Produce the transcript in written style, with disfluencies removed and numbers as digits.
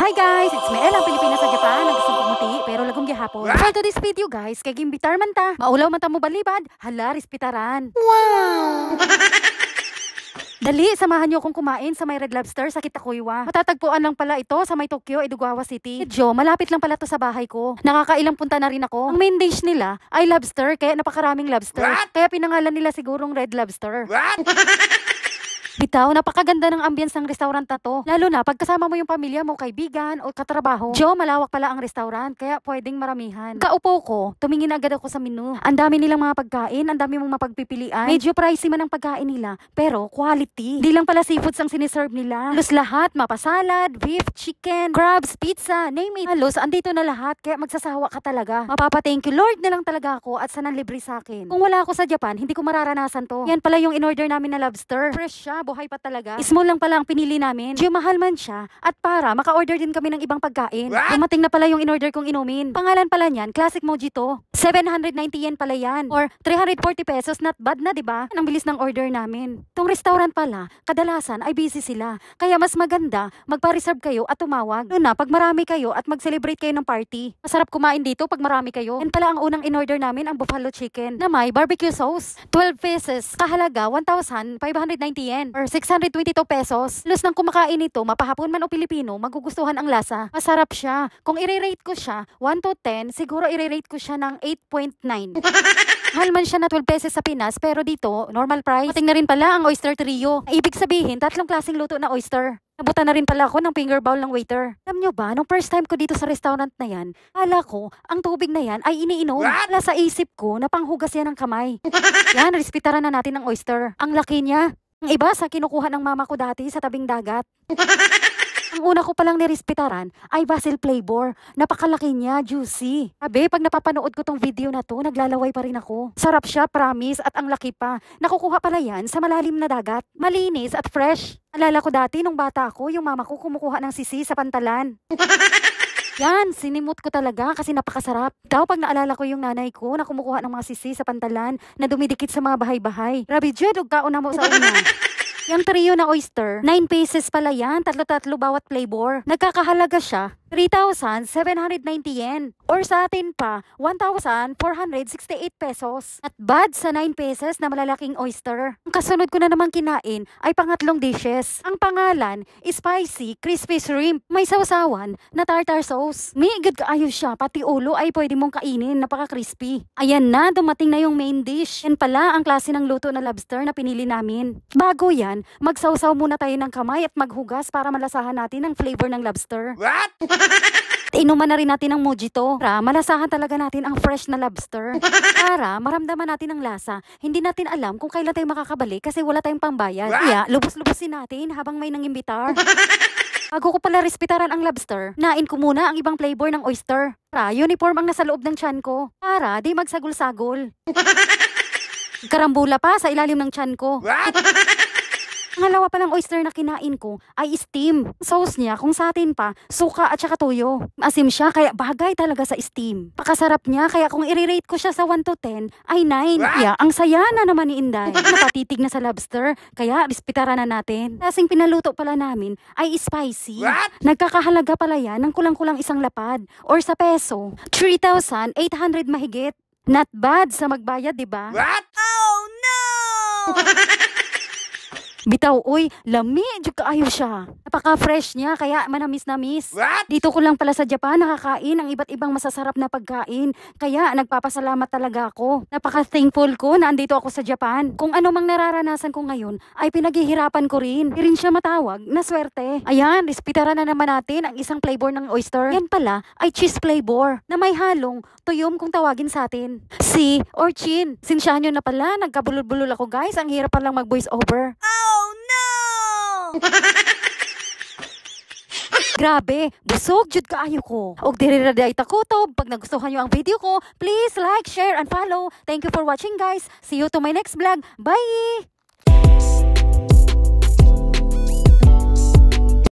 Hi guys, it's me Ella, Pilipinas sa Japan. Nagustong pumuti, pero lagong gihapon. For this video guys, kay gimbitar man ta. Maulaw man ta mo balibad, hala, rispitaran. Wow! Dali, samahan niyo akong kumain sa may Red Lobster sa Kitakuywa. Matatagpuan lang pala ito sa may Tokyo, Edogawa City. Medyo malapit lang pala to sa bahay ko. Nakakailang punta na rin ako. Ang main dish nila ay lobster, kaya napakaraming lobster. Kaya pinangalan nila sigurong Red Lobster. Bitaw, napakaganda ng ambience ng restaurant na to. Lalo na pagkasama mo yung pamilya mo, kaibigan o katrabaho. Malawak pala ang restaurant, kaya pwedeng maramihan. Kaupo ko, tumingin agad ako sa menu. Ang dami nilang mga pagkain, ang dami mong mapagpipilian. Medyo pricey man ang pagkain nila, pero quality. Di lang pala seafoods ang siniserve nila. Halos lahat, mapasalad, beef, chicken, crabs, pizza, name it. Halos, andito na lahat, kaya magsasawa ka talaga. Mapapa-thank you Lord na lang talaga ako at sana libre sa akin. Kung wala ako sa Japan, hindi ko mararanasan to. Yan pala yung in-order namin na lobster. Fresh siya, buhay pa talaga. Small lang pala ang pinili namin. Medyo mahal man siya. At para maka-order din kami ng ibang pagkain. Dumating na pala yung in-order kong inumin. Pangalan pala niyan, Classic Mojito. 790 yen pala yan. Or 340 pesos. Not bad na, diba? Ang bilis ng order namin. Tong restaurant pala, kadalasan ay busy sila. Kaya mas maganda, magpa-reserve kayo at tumawag. Doon na, pag marami kayo at mag-celebrate kayo ng party. Masarap kumain dito pag marami kayo. Yan pala ang unang in-order namin, ang buffalo chicken na may barbecue sauce. 12 pesos. Kahalaga, 1,590 yen. Or 622 pesos. Lus nang kumakain ito, mapahapon man o Pilipino, magugustuhan ang lasa. Masarap siya. Kung i-rate ko siya, 1 to 10, siguro i-rate ko siya ng 8.9. Mahal man siya na 12 pesos sa Pinas, pero dito, normal price. Mating na rin pala ang oyster trio. Ibig sabihin, 3 klaseng luto na oyster. Nabutan na rin pala ako ng finger bowl ng waiter. Alam nyo ba, nung first time ko dito sa restaurant na yan, kala ko, ang tubig na yan ay iniinom. Wala sa isip ko na panghugas yan ng kamay. Yan, respetaran na natin ang oyster. Ang laki niya. Ang iba sa kinukuha ng mama ko dati sa tabing dagat. Ang una ko palang nirespetaran ay basil flavor. Napakalaki niya, juicy. Sabi, pag napapanood ko tong video na to, naglalaway pa rin ako. Sarap siya, promise, at ang laki pa. Nakukuha pala yan sa malalim na dagat. Malinis at fresh. Alala ko dati nung bata ako, yung mama ko kumukuha ng sisi sa pantalan. Yan, sinimot ko talaga kasi napakasarap. Daw pag naalala ko yung nanay ko na kumukuha ng mga sisi sa pantalan na dumidikit sa mga bahay-bahay. Rabi Jed, huwag kauna mo sa una. Yung trio na oyster, 9 pieces pala yan, 3-3 bawat flavor. Nagkakahalaga siya 3,790 yen. Or sa atin pa, 1,468 pesos. At bad sa 9 pesos na malalaking oyster. Ang kasunod ko na naman kinain ay pangatlong dishes. Ang pangalan, spicy crispy shrimp. May sausawan na tartar sauce. May good kaayo siya, pati ulo ay pwede mong kainin, napaka-crispy. Ayan na, dumating na yung main dish. Yan pala ang klase ng luto na lobster na pinili namin. Bago yan, magsawsaw muna tayo ng kamay at maghugas para malasahan natin ang flavor ng lobster. What? Inuman na rin natin ang mojito para malasahan talaga natin ang fresh na lobster. Para maramdaman natin ang lasa. Hindi natin alam kung kailan tayo makakabalik kasi wala tayong pambayad. Kaya lubos-lubosin natin habang may nangimbitar. Bago ko pala respetaran ang lobster, nain ko muna ang ibang flavor ng oyster. Para uniform ang nasa loob ng tiyan ko. Para di magsagol-sagol. Karambula pa sa ilalim ng tiyan ko. Ang halawa palang oyster na kinain ko ay steam. Sauce niya kung sa atin pa, suka at saka toyo. Asim siya kaya bagay talaga sa steam. Pakasarap niya kaya kung i-rate ko siya sa 1 to 10 ay 9. Yeah, ang saya na naman ni Inday. Napatitig na sa lobster kaya respetaran na natin. Kasing pinaluto pala namin ay spicy. Nagkakahalaga pala yan ng kulang-kulang isang lapad or sa peso 3,800 mahigit. Not bad sa magbayad, diba? What? Oh no! Bitaw, uy, lami, dyan kaayo siya. Napaka-fresh niya, kaya manamis-namis. Dito ko lang pala sa Japan nakakain ang iba't ibang masasarap na pagkain. Kaya nagpapasalamat talaga ako. Napaka-thankful ko na andito ako sa Japan. Kung ano mang nararanasan ko ngayon, ay pinaghihirapan ko rin. Di rin siya matawag na swerte. Ayan, respetaran na naman natin ang isang flavor ng oyster. Yan pala ay cheese flavor na may halong tuyom kung tawagin sa atin. Si or chin. Sinsyahan nyo na pala, nagkabulol-bulol ako guys. Ang hirap palang mag-voice over. Oh no! Grabe, busog jud kaayo ko. Og diri ra day ta kutob. Pag nagustuhan niyo ang video ko, please like, share and follow. Thank you for watching guys. See you to my next vlog. Bye.